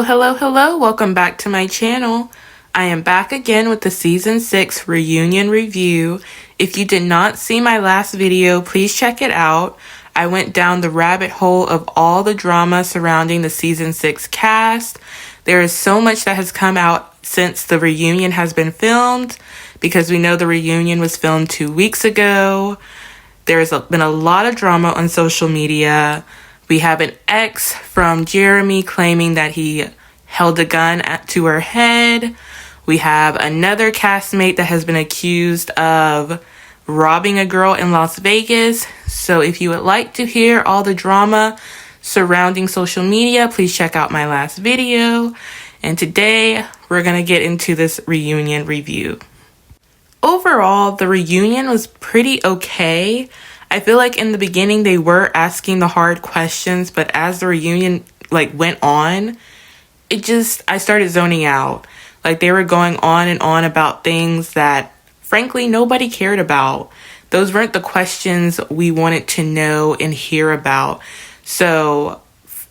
Hello. Welcome back to my channel. I am back again with the Season 6 reunion review. If you did not see my last video, please check it out. I went down the rabbit hole of all the drama surrounding the Season 6 cast. There is so much that has come out since the reunion has been filmed, because we know the reunion was filmed 2 weeks ago. There's been a lot of drama on social media. We have an ex from Jeremy claiming that he held a gun to her head. We have another castmate that has been accused of robbing a girl in Las Vegas. So if you would like to hear all the drama surrounding social media, please check out my last video. And today we're going to get into this reunion review. Overall, the reunion was pretty okay. I feel like in the beginning they were asking the hard questions, but as the reunion went on, I started zoning out. They were going on and on about things that frankly nobody cared about. Those weren't the questions we wanted to know and hear about. So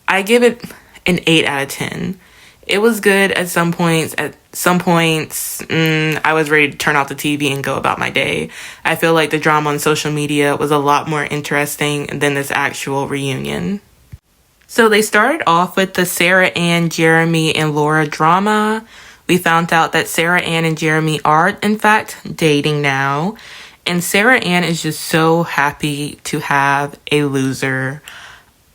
I give it an 8 out of 10. It was good at some points. At some points, I was ready to turn off the TV and go about my day. I feel like the drama on social media was a lot more interesting than this actual reunion. So they started off with the Sarah Ann, Jeremy, and Laura drama. We found out that Sarah Ann and Jeremy are, in fact, dating now. And Sarah Ann is just so happy to have a loser.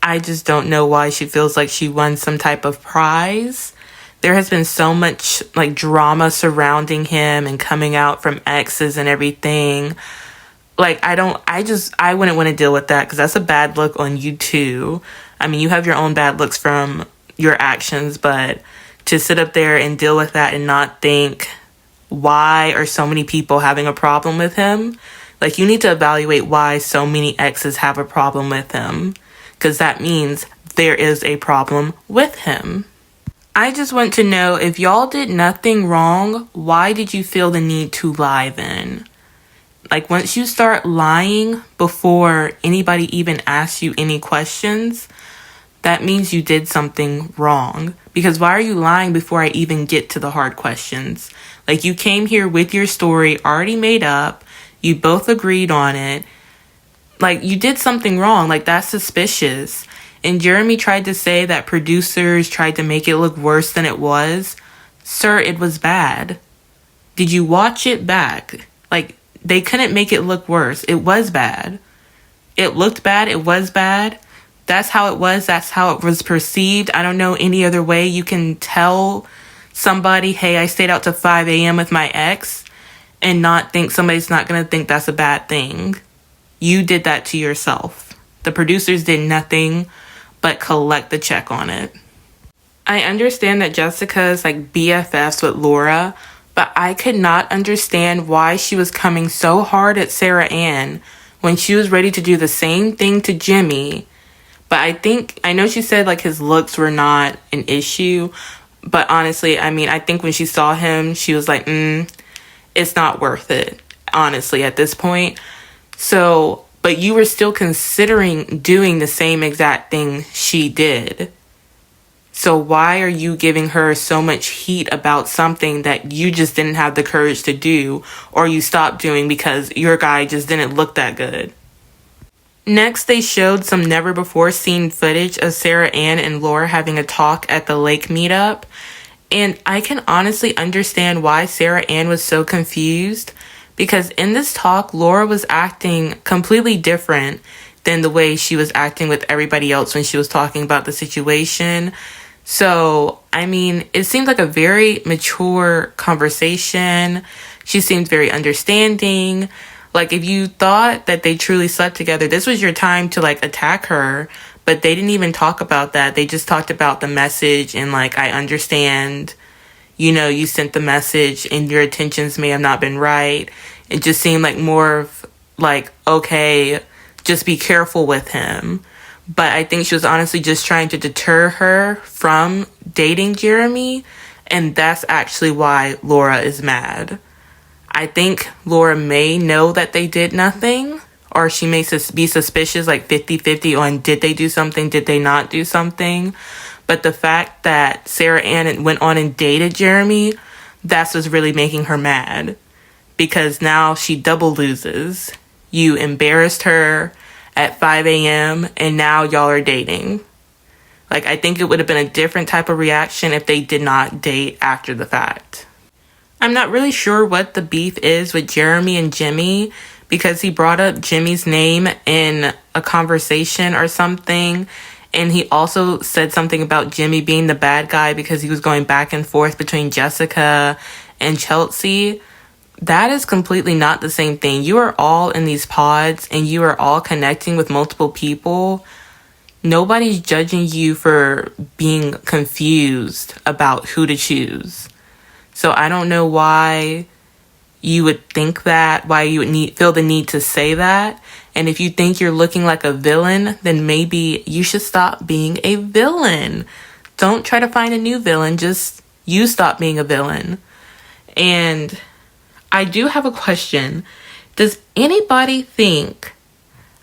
I just don't know why she feels like she won some type of prize. There has been so much drama surrounding him and coming out from exes and everything. I wouldn't want to deal with that, because that's a bad look on you too. I mean, you have your own bad looks from your actions, but to sit up there and deal with that and not think, why are so many people having a problem with him? You need to evaluate why so many exes have a problem with him, because that means there is a problem with him. I just want to know, if y'all did nothing wrong, why did you feel the need to lie then? Once you start lying before anybody even asks you any questions, that means you did something wrong. Because why are you lying before I even get to the hard questions? You came here with your story already made up. You both agreed on it. You did something wrong. That's suspicious. And Jeremy tried to say that producers tried to make it look worse than it was. Sir, it was bad. Did you watch it back? They couldn't make it look worse. It was bad. It looked bad. It was bad. That's how it was. That's how it was perceived. I don't know any other way you can tell somebody, hey, I stayed out to 5 a.m. with my ex, and not think somebody's not going to think that's a bad thing. You did that to yourself. The producers did nothing but collect the check on it. I understand that Jessica's BFFs with Laura, but I could not understand why she was coming so hard at Sarah Ann when she was ready to do the same thing to Jimmy. But I know she said his looks were not an issue, but honestly, I think when she saw him, she was like, it's not worth it, honestly, at this point. So, but you were still considering doing the same exact thing she did. So why are you giving her so much heat about something that you just didn't have the courage to do, or you stopped doing because your guy just didn't look that good? Next, they showed some never-before-seen footage of Sarah Ann and Laura having a talk at the lake meetup. And I can honestly understand why Sarah Ann was so confused, because in this talk, Laura was acting completely different than the way she was acting with everybody else when she was talking about the situation. So, it seemed like a very mature conversation. She seemed very understanding. If you thought that they truly slept together, this was your time to attack her. But they didn't even talk about that. They just talked about the message and I understand, you sent the message and your intentions may have not been right. It just seemed more of okay, just be careful with him. But I think she was honestly just trying to deter her from dating Jeremy. And that's actually why Laura is mad. I think Laura may know that they did nothing, or she may be suspicious 50-50 on did they do something, did they not do something. But the fact that Sarah Ann went on and dated Jeremy, that's what's really making her mad. Because now she double loses. You embarrassed her at 5 a.m. and now y'all are dating. Like, I think it would have been a different type of reaction if they did not date after the fact. I'm not really sure what the beef is with Jeremy and Jimmy, because he brought up Jimmy's name in a conversation or something. And he also said something about Jimmy being the bad guy because he was going back and forth between Jessica and Chelsea. That is completely not the same thing. You are all in these pods and you are all connecting with multiple people. Nobody's judging you for being confused about who to choose. So I don't know why you would think that, why you would feel the need to say that. And if you think you're looking like a villain, then maybe you should stop being a villain. Don't try to find a new villain. Just you stop being a villain. And I do have a question. Does anybody think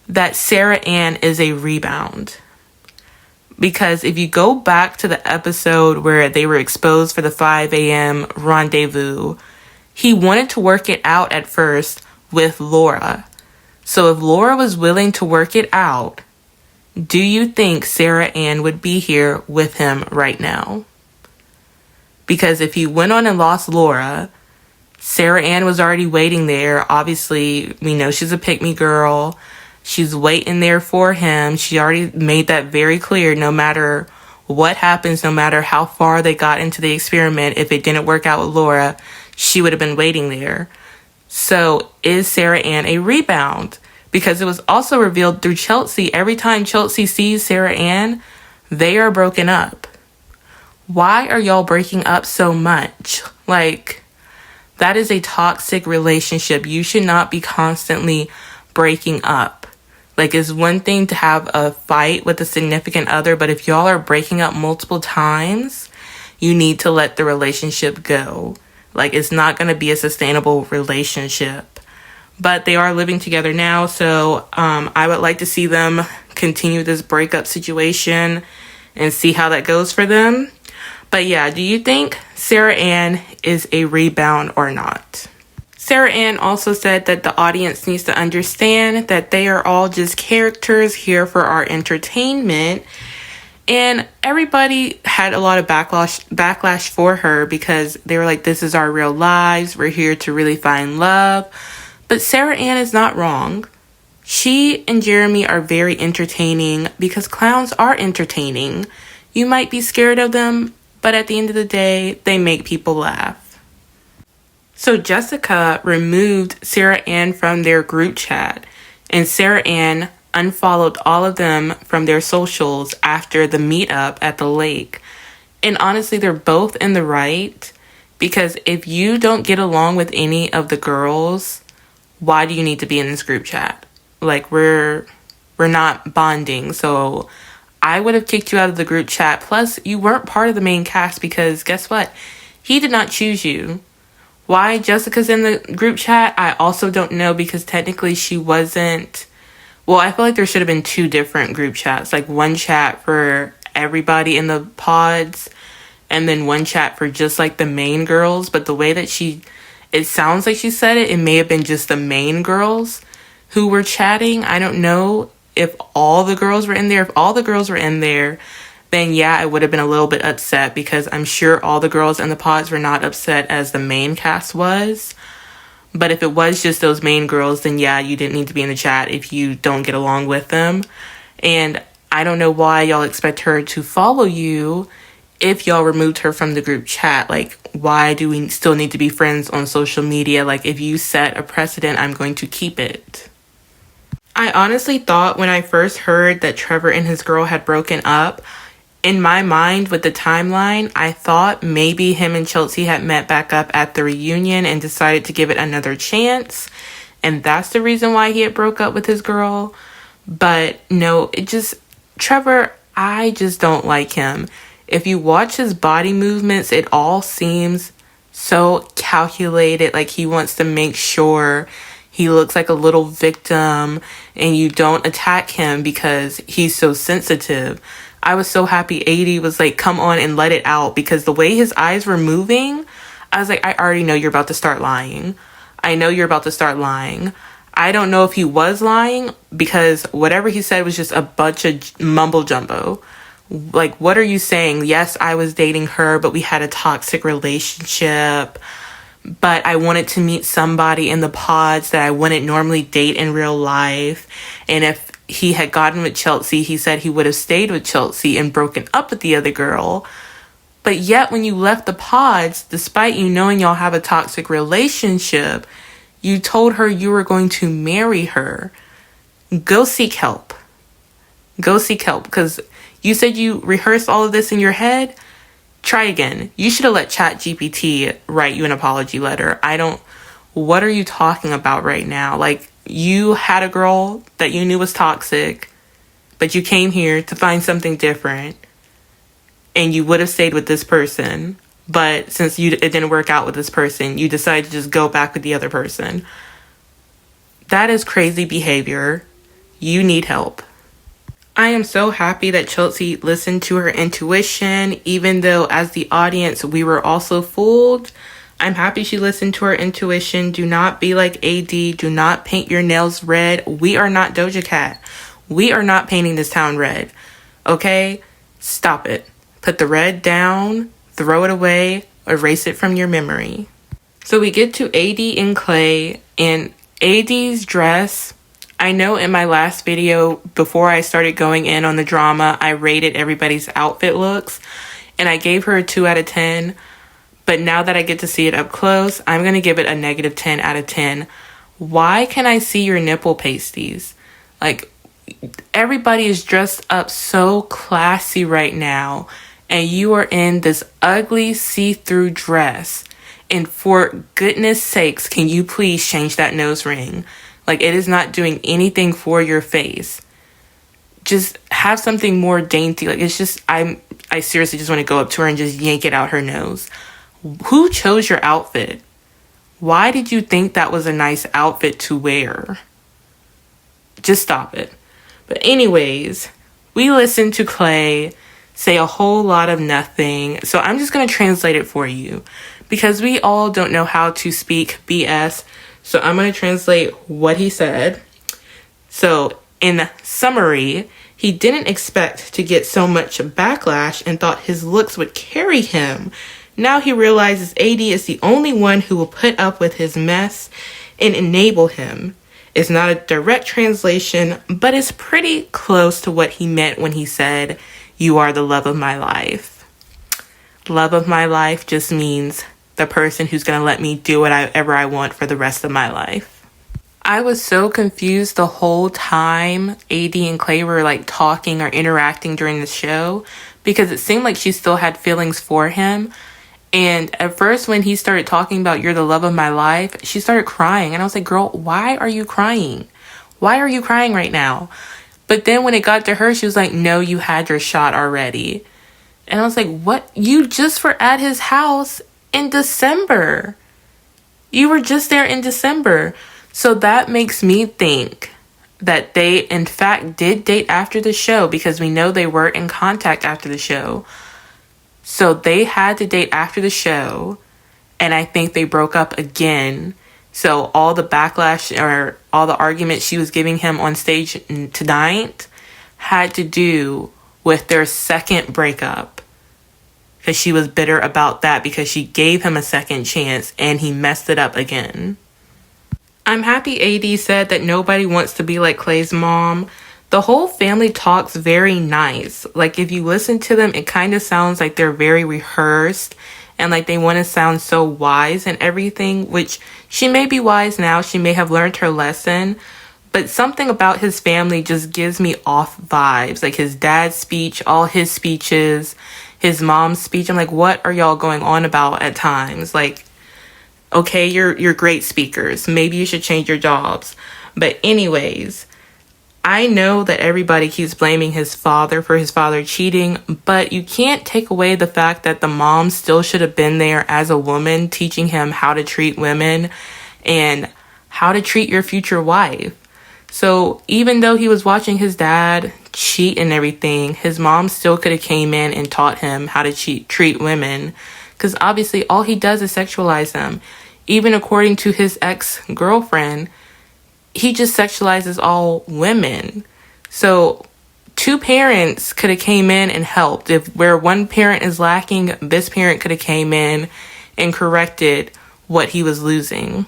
that Sarah Ann is a rebound? Because if you go back to the episode where they were exposed for the 5 a.m. rendezvous, he wanted to work it out at first with Laura. So if Laura was willing to work it out, do you think Sarah Ann would be here with him right now? Because if he went on and lost Laura, Sarah Ann was already waiting there. Obviously, we know she's a pick-me girl. She's waiting there for him. She already made that very clear. No matter what happens, no matter how far they got into the experiment, if it didn't work out with Laura, she would have been waiting there. So is Sarah Ann a rebound? Because it was also revealed through Chelsea. Every time Chelsea sees Sarah Ann, they are broken up. Why are y'all breaking up so much? Like, that is a toxic relationship. You should not be constantly breaking up. Like, it's one thing to have a fight with a significant other, but if y'all are breaking up multiple times, you need to let the relationship go. Like, it's not going to be a sustainable relationship. But they are living together now, so I would like to see them continue this breakup situation and see how that goes for them. But yeah, do you think Sarah Ann is a rebound or not? Sarah Ann also said that the audience needs to understand that they are all just characters here for our entertainment. And everybody had a lot of backlash for her because they were like, this is our real lives. We're here to really find love. But Sarah Ann is not wrong. She and Jeremy are very entertaining because clowns are entertaining. You might be scared of them, but at the end of the day, they make people laugh. So Jessica removed Sarah Ann from their group chat, and Sarah Ann unfollowed all of them from their socials after the meetup at the lake. And honestly, they're both in the right, because if you don't get along with any of the girls, why do you need to be in this group chat? Like, we're not bonding, so I would have kicked you out of the group chat. Plus, you weren't part of the main cast because guess what? He did not choose you. Why Jessica's in the group chat, I also don't know, because technically she wasn't... Well, I feel like there should have been two different group chats. Like, one chat for everybody in the pods, and then one chat for just, like, the main girls. But the way that it sounds like she said it, it may have been just the main girls who were chatting. I don't know if all the girls were in there. If all the girls were in there, then yeah, I would have been a little bit upset, because I'm sure all the girls in the pods were not upset as the main cast was. But if it was just those main girls, then yeah, you didn't need to be in the chat if you don't get along with them. And I don't know why y'all expect her to follow you if y'all removed her from the group chat. Like, why do we still need to be friends on social media? Like, if you set a precedent, I'm going to keep it. I honestly thought when I first heard that Trevor and his girl had broken up, in my mind with the timeline, I thought maybe him and Chelsea had met back up at the reunion and decided to give it another chance. And that's the reason why he had broke up with his girl. But no, Trevor, I just don't like him. If you watch his body movements, it all seems so calculated. Like, he wants to make sure he looks like a little victim and you don't attack him because he's so sensitive. I was so happy AD was like, come on and let it out, because the way his eyes were moving, I was like, I already know you're about to start lying. I know you're about to start lying. I don't know if he was lying, because whatever he said was just a bunch of mumble jumbo. Like, what are you saying? Yes, I was dating her, but we had a toxic relationship. But I wanted to meet somebody in the pods that I wouldn't normally date in real life. And if he had gotten with Chelsea, he said he would have stayed with Chelsea and broken up with the other girl. But yet when you left the pods, despite you knowing y'all have a toxic relationship, you told her you were going to marry her. Go seek help. Go seek help, because you said you rehearsed all of this in your head. Try again. You should have let ChatGPT write you an apology letter. What are you talking about right now? Like, you had a girl that you knew was toxic, but you came here to find something different, and you would have stayed with this person. But since it didn't work out with this person, you decided to just go back with the other person. That is crazy behavior. You need help. I am so happy that Chelsea listened to her intuition, even though as the audience, we were also fooled. I'm happy she listened to her intuition. Do not be like AD. Do not paint your nails red. We are not Doja Cat. We are not painting this town red. Okay? Stop it. Put the red down, throw it away, erase it from your memory. So we get to AD and Clay, and AD's dress, I know in my last video, before I started going in on the drama, I rated everybody's outfit looks, and I gave her a 2 out of 10. But now that I get to see it up close, I'm going to give it a negative 10 out of 10. Why can I see your nipple pasties? Like, everybody is dressed up so classy right now, and you are in this ugly see-through dress. And for goodness sakes, can you please change that nose ring? Like, it is not doing anything for your face. Just have something more dainty. Like, it's just, I seriously just want to go up to her and just yank it out her nose. Who chose your outfit? Why did you think that was a nice outfit to wear? Just stop it. But anyways, we listened to Clay say a whole lot of nothing. So I'm just going to translate it for you, because we all don't know how to speak BS. So I'm going to translate what he said. So in summary, he didn't expect to get so much backlash and thought his looks would carry him. Now he realizes AD is the only one who will put up with his mess and enable him. It's not a direct translation, but it's pretty close to what he meant when he said, "You are the love of my life." Love of my life just means the person who's going to let me do whatever I want for the rest of my life. I was so confused the whole time AD and Clay were like talking or interacting during the show, because it seemed like she still had feelings for him. And at first when he started talking about "you're the love of my life," she started crying. And I was like, girl, why are you crying? Why are you crying right now? But then when it got to her, she was like, no, you had your shot already. And I was like, what? You just were at his house in December. You were just there in December. So that makes me think that they, in fact, did date after the show, because we know they were in contact after the show. So they had to date after the show, and I think they broke up again. So all the backlash or all the arguments she was giving him on stage tonight had to do with their second breakup, because she was bitter about that because she gave him a second chance and he messed it up again. I'm happy AD said that nobody wants to be like Clay's mom. The whole family talks very nice. Like, if you listen to them, it kind of sounds like they're very rehearsed and like they want to sound so wise and everything, which she may be wise now. She may have learned her lesson. But something about his family just gives me off vibes. Like his dad's speech, all his speeches, his mom's speech. I'm like, what are y'all going on about at times? Like, okay, you're great speakers. Maybe you should change your jobs. But anyways, I know that everybody keeps blaming his father for his father cheating, but you can't take away the fact that the mom still should have been there as a woman, teaching him how to treat women and how to treat your future wife. So even though he was watching his dad cheat and everything, his mom still could have came in and taught him how to treat women. Because obviously all he does is sexualize them. Even according to his ex-girlfriend, he just sexualizes all women. So two parents could have came in and helped. If where one parent is lacking, this parent could have came in and corrected what he was losing.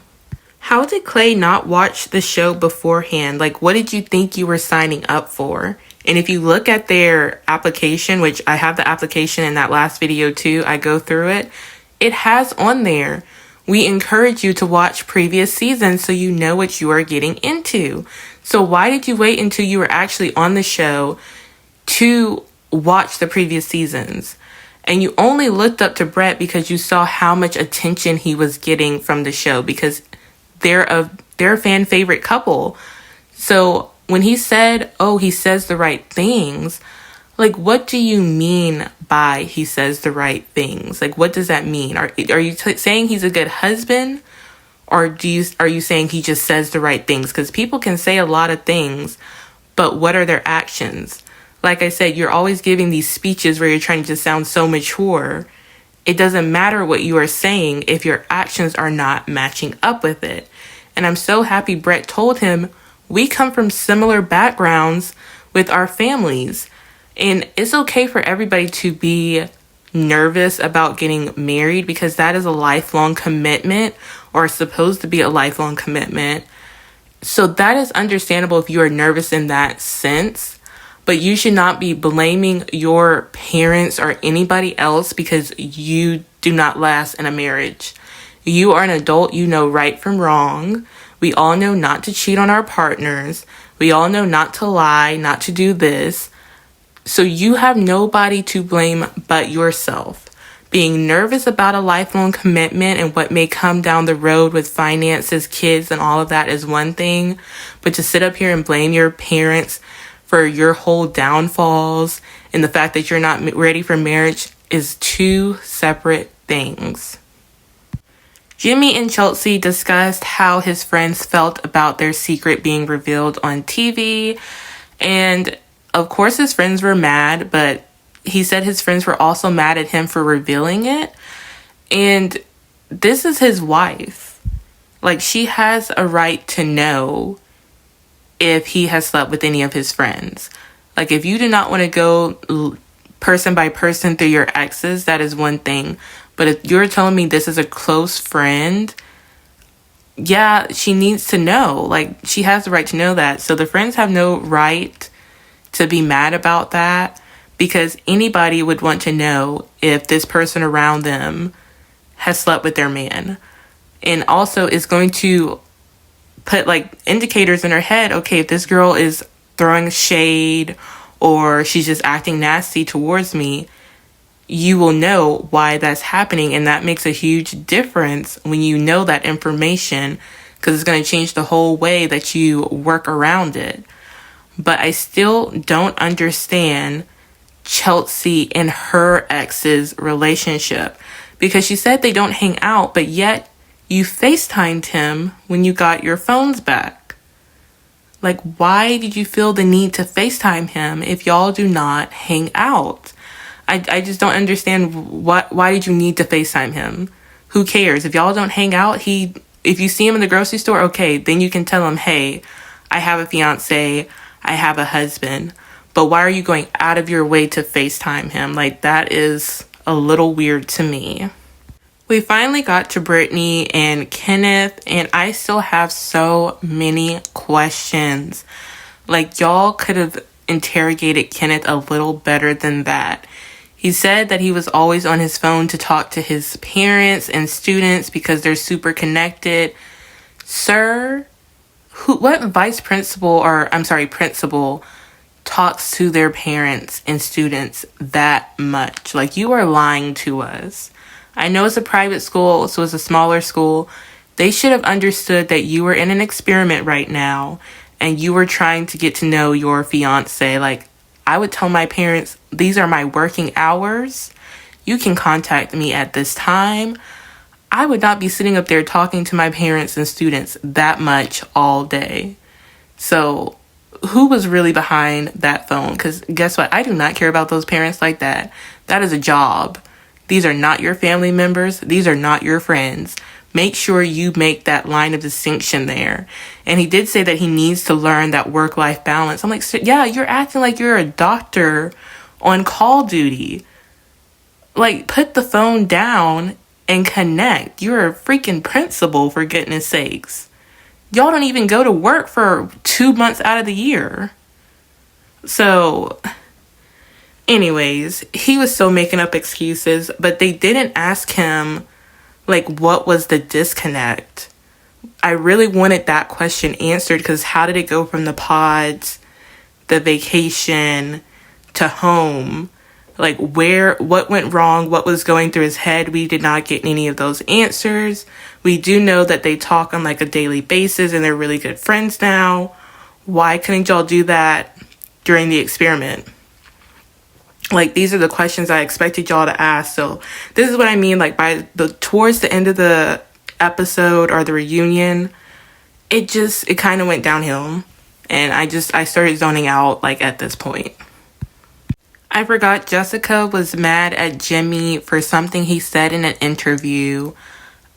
How did Clay not watch the show beforehand? Like, what did you think you were signing up for? And if you look at their application, which I have the application in that last video too, I go through it, it has on there, we encourage you to watch previous seasons so you know what you are getting into. So why did you wait until you were actually on the show to watch the previous seasons? And you only looked up to Brett because you saw how much attention he was getting from the show, because they're a fan favorite couple. So when he said, oh, he says the right things, like, what do you mean by he says the right things? Like, what does that mean? Are you saying he's a good husband? Or are you saying he just says the right things? Because people can say a lot of things, but what are their actions? Like I said, you're always giving these speeches where you're trying to sound so mature. It doesn't matter what you are saying if your actions are not matching up with it. And I'm so happy Brett told him, we come from similar backgrounds with our families. And it's okay for everybody to be nervous about getting married, because that is a lifelong commitment, or supposed to be a lifelong commitment. So that is understandable if you are nervous in that sense. But you should not be blaming your parents or anybody else because you do not last in a marriage. You are an adult. You know right from wrong. We all know not to cheat on our partners. We all know not to lie, not to do this. So you have nobody to blame but yourself. Being nervous about a lifelong commitment and what may come down the road with finances, kids, and all of that is one thing. But to sit up here and blame your parents for your whole downfalls and the fact that you're not ready for marriage is two separate things. Jimmy and Chelsea discussed how his friends felt about their secret being revealed on TV. And of course his friends were mad, but he said his friends were also mad at him for revealing it. And this is his wife. Like, she has a right to know if he has slept with any of his friends. Like, if you do not want to go person by person through your exes, that is one thing. But if you're telling me this is a close friend, yeah, she needs to know. Like, she has the right to know that. So the friends have no right to be mad about that, because anybody would want to know if this person around them has slept with their man. And also is going to put like indicators in her head. Okay, if this girl is throwing shade or she's just acting nasty towards me, you will know why that's happening. And that makes a huge difference when you know that information, because it's going to change the whole way that you work around it. But I still don't understand Chelsea and her ex's relationship, because she said they don't hang out, but yet you FaceTimed him when you got your phones back. Like, why did you feel the need to FaceTime him if y'all do not hang out? I just don't understand why did you need to FaceTime him? Who cares? If y'all don't hang out, if you see him in the grocery store, okay, then you can tell him, hey, I have a fiance, I have a husband. But why are you going out of your way to FaceTime him? Like, that is a little weird to me. We finally got to Brittany and Kenneth, and I still have so many questions. Like, y'all could have interrogated Kenneth a little better than that. He said that he was always on his phone to talk to his parents and students because they're super connected. Sir, what principal talks to their parents and students that much? Like, you are lying to us. I know it's a private school, so it's a smaller school. They should have understood that you were in an experiment right now and you were trying to get to know your fiance. Like, I would tell my parents, these are my working hours. You can contact me at this time. I would not be sitting up there talking to my parents and students that much all day. So who was really behind that phone? Because guess what? I do not care about those parents like that. That is a job. These are not your family members. These are not your friends. Make sure you make that line of distinction there. And he did say that he needs to learn that work-life balance. I'm like, yeah, you're acting like you're a doctor on call duty. Like, put the phone down and connect. You're a freaking principal, for goodness sakes. Y'all don't even go to work for 2 months out of the year. So, anyways, he was still making up excuses, but they didn't ask him, like, what was the disconnect? I really wanted that question answered, because how did it go from the pods, the vacation, to home? Like, what went wrong? What was going through his head? We did not get any of those answers. We do know that they talk on like a daily basis and they're really good friends now. Why couldn't y'all do that during the experiment? Like, these are the questions I expected y'all to ask. So this is what I mean. Like, towards the end of the episode or the reunion, it kind of went downhill. And I started zoning out, like, at this point. I forgot Jessica was mad at Jimmy for something he said in an interview.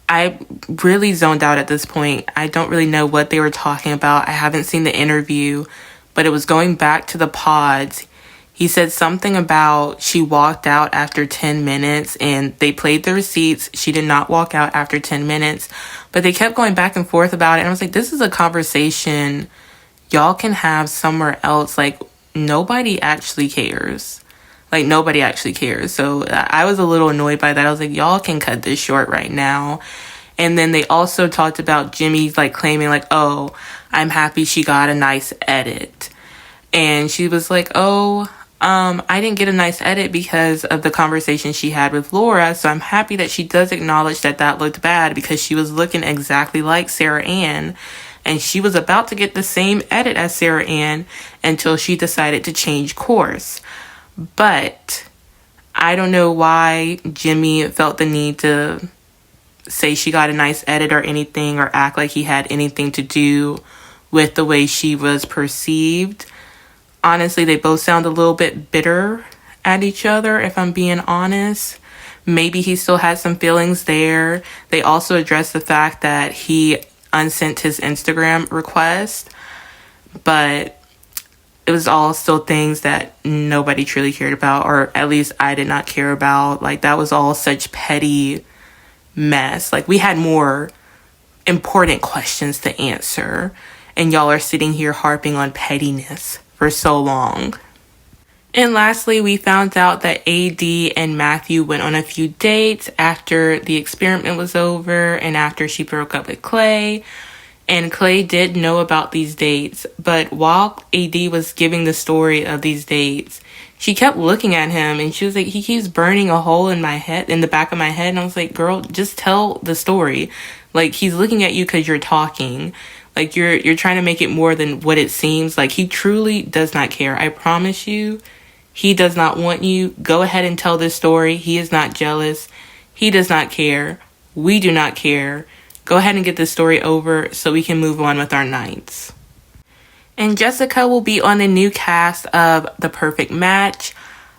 I really zoned out at this point. I don't really know what they were talking about. I haven't seen the interview, but it was going back to the pods. He said something about she walked out after 10 minutes and they played the receipts. She did not walk out after 10 minutes, but they kept going back and forth about it. And I was like, this is a conversation y'all can have somewhere else. Like, nobody actually cares. Like, nobody actually cares. So I was a little annoyed by that. I was like, y'all can cut this short right now. And then they also talked about Jimmy, like, claiming, like, oh, I'm happy she got a nice edit. And she was like, oh, I didn't get a nice edit because of the conversation she had with Laura. So I'm happy that she does acknowledge that looked bad, because she was looking exactly like Sarah Ann. And she was about to get the same edit as Sarah Ann until she decided to change course. But I don't know why Jimmy felt the need to say she got a nice edit or anything, or act like he had anything to do with the way she was perceived. Honestly, they both sound a little bit bitter at each other, if I'm being honest. Maybe he still had some feelings there. They also addressed the fact that he unsent his Instagram request, but it was all still things that nobody truly cared about, or at least I did not care about. Like, that was all such petty mess. Like, we had more important questions to answer, and y'all are sitting here harping on pettiness for so long. And lastly, we found out that AD and Matthew went on a few dates after the experiment was over and after she broke up with Clay. And Clay did know about these dates, but while AD was giving the story of these dates, she kept looking at him and she was like, he keeps burning a hole in my head, in the back of my head. And I was like, girl, just tell the story. Like, he's looking at you because you're talking. Like, you're trying to make it more than what it seems. Like, he truly does not care. I promise you, he does not want you. Go ahead and tell this story. He is not jealous. He does not care. We do not care. Go ahead and get this story over so we can move on with our nights. And Jessica will be on the new cast of The Perfect Match.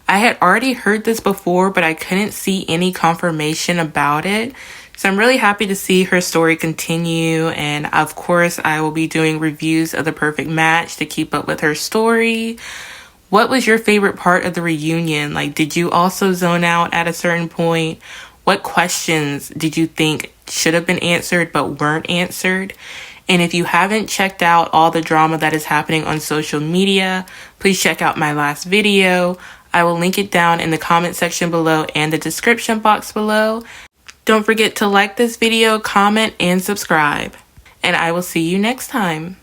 I had already heard this before, but I couldn't see any confirmation about it. So I'm really happy to see her story continue. And of course, I will be doing reviews of The Perfect Match to keep up with her story. What was your favorite part of the reunion? Like, did you also zone out at a certain point? What questions did you think should have been answered but weren't answered? And if you haven't checked out all the drama that is happening on social media, please check out my last video. I will link it down in the comment section below and the description box below. Don't forget to like this video, comment, and subscribe. And I will see you next time.